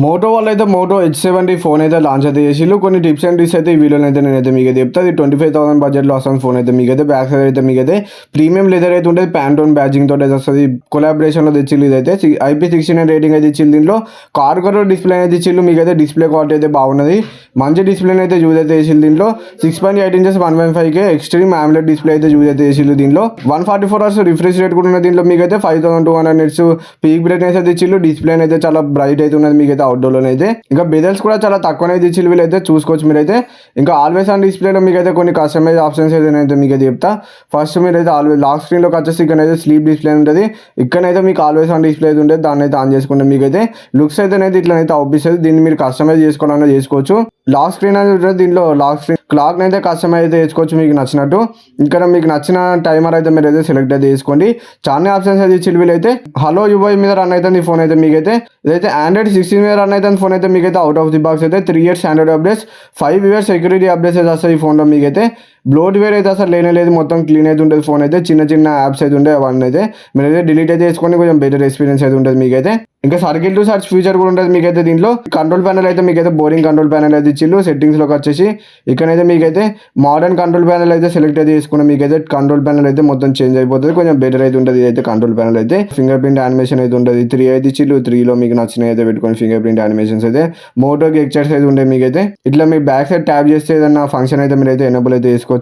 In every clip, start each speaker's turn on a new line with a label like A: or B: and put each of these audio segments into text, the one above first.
A: Moto వాళ్ళు అయితే Moto H70 phone అయితే లాంచ్ అయితే చేసిళ్ళు. కొన్ని టిప్స్ అండ్ ట్రిక్స్ అయితే ఈ వీడియోలో అయితే నేనైతే మీకు చెప్తా. ఇది 25,000 బడ్జెట్లో వస్తుంది ఫోన్ అయితే మీకైతే. బ్యాక్ సైడ్ అయితే మీకైతే ప్రీమియం లెదర్ అయితే ఉంటుంది, ప్యాంటోన్ బ్యాజింగ్ తోటి అయితే వస్తుంది. కొలాబరేషన్లో తెచ్చిళ్ళు ఇదైతే IP69 రేటింగ్ అయితే ఇచ్చింది. దీంట్లో కార్గో డిస్ప్లే అయితే ఇచ్చిళ్ళు. మీకైతే డిస్ప్లే క్వాలిటీ అయితే బాగున్నది, మంచి డిస్ప్లే అయితే యూజ్ అయితే చేసిళ్ళు. దీంట్లో 6.8 inches 1.5K extreme AMOLED display అయితే యూజ్ అయితే చేసిళ్ళు. దీంట్లో 144 Hz రిఫ్రెష్ రేట్ కూడా ఉన్నది. దీంట్లో మీకైతే 5200 నిట్స్ పీక్ బ్రైట్నెస్ అయితే ఇచ్చిళ్ళు. డిస్ప్లే అయితే చాలా బ్రైట్ అయితే ఉన్నది మీకైతే అవుట్డోర్లో అయితే. ఇంకా బెజల్స్ కూడా చాలా తక్కువనే ఇచ్చిళ్ళు వీళ్ళైతే, చూసుకోవచ్చు మీరైతే. ఇంకా ఆల్వేస్ ఆన్ డిస్ప్లేలో మీకైతే కొన్ని కస్టమైజ్ ఆప్షన్స్ అయితే నేనైతే మీకైతే చెప్తా. ఫస్ట్ మీరైతే ఆల్వేస్ లాక్ స్క్రీన్లోకి వచ్చేసి ఇక్కడైతే స్లీప్ డిస్ప్లే ఉంటుంది. ఇక్కడైతే మీకు ఆల్వేస్ ఆన్ డిస్ప్లే అయితే ఉంటుంది, దాన్ని అయితే ఆన్ చేసుకుంటే మీకైతే లుక్స్ అయితే ఇట్లనైతే అవుపిస్తుంది. దీన్ని మీరు కస్టమైజ్ చేసుకోవాలన్నా చేసుకోవచ్చు. లాక్ స్క్రీన్ అనేది ఉంటుంది. దీంట్లో లాక్ స్క్రీన్ క్లాక్ అయితే కస్టమైజ్ అయితే చేసుకోవచ్చు మీకు నచ్చినట్టు. ఇక్కడ మీకు నచ్చిన టైమర్ అయితే మీరు అయితే సెలెక్ట్ అయితే చేసుకోండి. చాలా ఆప్షన్స్ అయితే ఇచ్చి వీళ్ళైతే. హలో UI మీద రన్ అవుతుంది ఈ ఫోన్ అయితే మీకైతే. ఇదైతే Android 16 మీద రన్ అవుతుంది ఫోన్ అయితే మీకైతే. అవుట్ ఆఫ్ ది బాక్స్ అయితే 3 years Android updates, 5 years security updates అయితే వస్తాయి ఈ ఫోన్లో మీకైతే. బ్లోట్వేర్ అయితే అసలు లేనే లేదు, మొత్తం క్లీన్ అయితే ఉంటుంది ఫోన్ అయితే. చిన్న చిన్న యాప్స్ అయితే ఉంటాయి, అవన్నీ అయితే మీరైతే డిలీట్ అయితే చేసుకొని కొంచెం బెటర్ ఎక్స్పీరియన్స్ అయితే ఉంటుంది మీకైతే. ఇంకా సర్కిల్ టు సర్చ్ ఫీచర్ కూడా ఉంటుంది మీకైతే. దీంట్లో కంట్రోల్ ప్యానల్ అయితే మీకైతే బోరింగ్ కంట్రోల్ ప్యానల్ అయితే ఇచ్చిళ్ళు. సెట్టింగ్స్లోకి వచ్చేసి ఇక్కడైతే మీకైతే మోడర్న్ కంట్రోల్ ప్యానల్ అయితే సెలెక్ట్ అయితే చేసుకున్న మీకైతే కంట్రోల్ ప్యానల్ అయితే మొత్తం చేంజ్ అయిపోతుంది, కొంచెం బెటర్ అయితే ఉంటుంది ఇదైతే కంట్రోల్ ప్యానల్ అయితే. ఫింగర్ ప్రింట్ యానిమేషన్ అయితే ఉంటుంది. 3 అయితే ఇచ్చిళ్ళు. 3లో మీకు నచ్చినవి అయితే పెట్టుకొని ఫింగర్ ప్రింట్ యానిమేషన్స్ అయితే. మోటో గెక్చర్స్ అయితే ఉంటాయి మీకైతే. ఇట్లా మీ బ్యాక్ సైడ్ ట్యాప్ చేస్తే ఏదన్నా ఫంక్షన్ అయితే మీరు అయితే ఎనేబుల్ అయితే చేసుకోవచ్చు.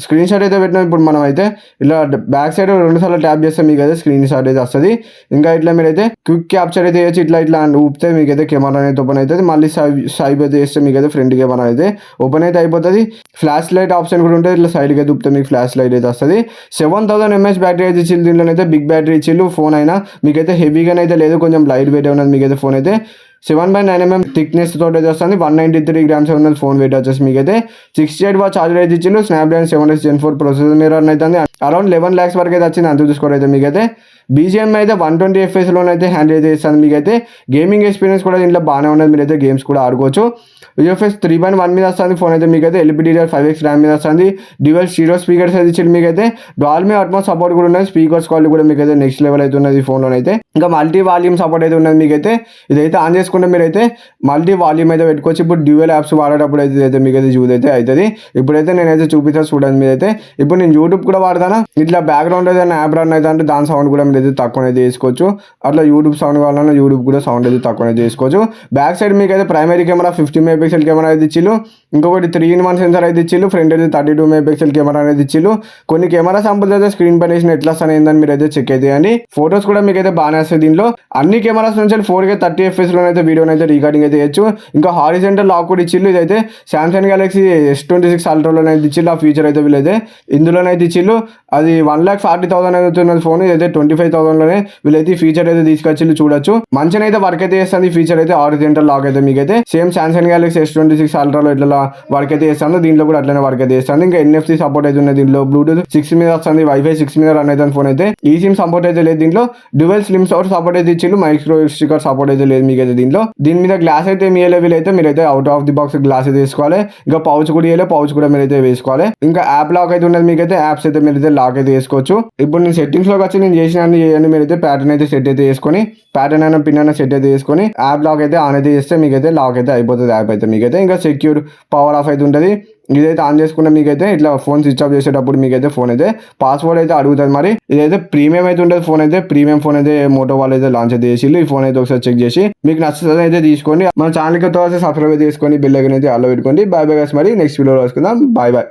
A: స్క్రీన్ షాట్ అయితే పెట్టినా ఇప్పుడు మనం అయితే ఇలా బ్యాక్ సైడ్ 2 సార్లు ట్యాప్ చేస్తే మీకు అయితే స్క్రీన్ షాట్ అయితే వస్తుంది. ఇంకా ఇట్లా మీరైతే క్విక్ క్యాప్చర్ అయితే చేయొచ్చు. ఇట్లా ఊపితే మీకైతే కెమెరా అయితే ఓపెన్ అవుతుంది. మళ్ళీ సైబ్ అయితే చేస్తే మీకైతే ఫ్రంట్ కెమెరా అయితే ఓపెన్ అయితే అయిపోతుంది. ఫ్లాష్ లైట్ ఆప్షన్ కూడా ఉంటుంది. ఇట్లా సైడ్కి అయితే ఊపితే మీకు ఫ్లాష్ లైట్ అయితే వస్తుంది. 7000 mAh బ్యాటరీ అయితే ఇచ్చిళ్ళు. దీంట్లో అయితే బిగ్ బ్యాటరీ ఇచ్చిళ్ళు. ఫోన్ అయినా మీకైతే హెవీగానే అయితే లేదు, కొంచెం లైట్ వెయిట్ ఉన్నది మీకైతే. ఫోన్ అయితే 7.9 mm థిక్నెస్ తోటి అయితే వస్తుంది. 193 grams ఉన్నది ఫోన్ వెయిట్ వచ్చేసి మీకైతే. 68 వాట్ చార్జర్ అయితే ఇచ్చిళ్ళు. స్నాప్డ్రాగన్ 7 Gen 4 ప్రాసెసర్ మీద రన్ అవుతుంది. అరౌండ్ 11 lakhs వరకు అయితే వచ్చింది అంత చూసుకోవడం అయితే మీకైతే. BGM అయితే 120 FPS అయితే హ్యాండిల్ అయితే ఇస్తుంది మీకైతే. గేమింగ్ ఎక్స్పీరియన్స్ కూడా దీంట్లో బాగానే ఉన్నది, మీరైతే గేమ్స్ కూడా ఆడుకోవచ్చు. UFS 3.1 మీద వస్తుంది ఫోన్ అయితే మీకైతే. LPDDR5X ర్యామ్ మీద వస్తుంది. డ్యూయల్ స్టీరియో స్పీకర్స్ అయితే ఇచ్చింది మీకైతే. డాల్బీ అట్మోస్ సపోర్ట్ కూడా ఉన్నది. స్పీకర్స్ క్వాలిటీ కూడా మీకైతే నెక్స్ట్ లెవెల్ అయితే ఉన్నది ఈ ఫోన్లో అయితే. ఇంకా మల్టీ వాల్యూమ్ సపోర్ట్ అయితే ఉన్నది మీకైతే. ఇదైతే ఆన్ చేసుకుంటే మీరైతే మల్టీ వాల్యూమ్ అయితే పెట్టుకోవచ్చు. ఇప్పుడు డ్యూయల్ యాప్స్ వాడేటప్పుడు అయితే మీకైతే యూజ్ అయితే అవుతుంది. ఇప్పుడైతే నేనైతే చూపిస్తాను చూడండి మీరైతే. ఇప్పుడు నేను యూట్యూబ్ కూడా వాడతాను. ఇట్లా బ్యాక్గ్రౌండ్ ఏదైనా యాప్ రన్ అయితే అంటే దాని సౌండ్ కూడా మీరైతే తక్కువ అయితే చేసుకోవచ్చు. అట్లా యూట్యూబ్ సౌండ్ కావాలన్నా యూట్యూబ్ కూడా సౌండ్ అయితే తక్కువ అయితే చేసుకోవచ్చు. బ్యాక్ సైడ్ మీకైతే ప్రైమరీ కెమెరా 50 MP కెమెరా అయితే ఇచ్చిళ్ళు. ఇంకొకటి 3-in-1 సెన్సార్ అయితే ఇచ్చిళ్ళు. ఫ్రంట్ అయితే 32 MP కెమెరా అనేది ఇచ్చిళ్ళు. కొన్ని కెమెరా శాంపుల్స్ అయితే స్క్రీన్ పైన వేసిన ఎట్లా వస్తాను ఏందని మీరు అయితే చెక్ అయితే చేయండి. ఫోటోస్ కూడా మీకైతే బాగానే వస్తాయి దీంట్లో. అన్ని కెమెరాస్ నుంచి 4K 30 FPS అయితే వీడియోని అయితే రికార్డింగ్ అయితే చేయొచ్చు. ఇంకా హారిజెంటల్ లాక్ కూడా ఇచ్చిళ్ళు. ఇదైతే Samsung Galaxy S26 Ultraలో అయితే ఇచ్చిళ్ళు. ఆ ఫీచర్ అయితే వీళ్ళైతే ఇందులోనైతే ఇచ్చిళ్ళు. అది 1,40,000 అయితే ఉన్నది ఫోన్. ఇదైతే 25,000లోనే వీళ్ళైతే ఫీచర్ అయితే తీసుకొచ్చిళ్ళు. చూడొచ్చు మంచిగా అయితే వర్క్ అయితే చేస్తుంది ఈ ఫీచర్ అయితే. హారిజెంటల్ లాక్ అయితే మీకైతే సేమ్ Samsung Galaxy S26 Ultraలో ఇట్లా వర్క్ అయితే చేస్తాను. దీంట్లో కూడా అట్లనే వర్క్ అయితే చేస్తాను. ఇంకా NFC సపోర్ట్ అయితే ఉంది దీంట్లో. బ్లూటూత్ 6 మీద వస్తుంది. Wi-Fi 6 మీద రన్ అవుతుంది ఫోన్ అయితే. ఈ సిమ్ సపోర్ట్ అయితే లేదు దీంట్లో. డ్యూయల్ స్లిమ్ సపోర్ట్ అయితే ఇచ్చిళ్ళు. మైక్రో స్టిక్కర్ సపోర్ట్ అయితే లేదు మీకైతే దీంట్లో. దీని మీద గ్లాస్ అయితే మీయలే వీళ్ళైతే. మీరైతే out of the box glass అయితే వేసుకోవాలి. ఇంకా పౌచ్ కూడా ఇవ్వలే, పౌచ్ కూడా మీరైతే వేసుకోవాలి. ఇంకా యాప్ లాక్ అయితే ఉన్నది మీకైతే. యాప్స్ అయితే మీరైతే లాక్ అయితే వేసుకోవచ్చు. ఇప్పుడు నేను సెట్టింగ్స్ లోకి వచ్చి నేను చేసిన చేయండి. మీరైతే ప్యాటర్న్ అయితే సెట్ అయితే చేసుకొని, ప్యాటర్న్ అయినా పిన్ అయినా సెట్ అయితే చేసుకొని యాప్ లాక్ అయితే ఆన్ అయితే చేస్తే మీకైతే లాక్ అయితే అయిపోతుంది యాప్ అయితే మీకైతే. ఇంకా సెక్యూర్ పవర్ ఆఫ్ అయితే ఉంటుంది. ఇదైతే ఆన్ చేసుకుంటే మీకైతే ఇట్లా ఫోన్ స్విచ్ ఆఫ్ చేసేటప్పుడు మీకైతే ఫోన్ అయితే పాస్వర్డ్ అయితే అడుగుతుంది. మరి ఇదైతే ప్రీమియం అయితే ఉంటుంది ఫోన్ అయితే. ప్రీమియం ఫోన్ అయితే మోటో వాళ్ళు అయితే లాంచ్ అయితే చేసి ఈ ఫోన్ అయితే ఒకసారి చెక్ చేసి మీకు నచ్చుతుంది అయితే తీసుకోండి. మన ఛానల్కి సబ్స్క్రైబ్ చేసుకొని బెల్ ఐకాన్ అయితే ఆల్లో పెట్టుకోండి. Bye bye guys. మరి నెక్స్ట్ వీడియోలో వస్తున్నాం. Bye bye.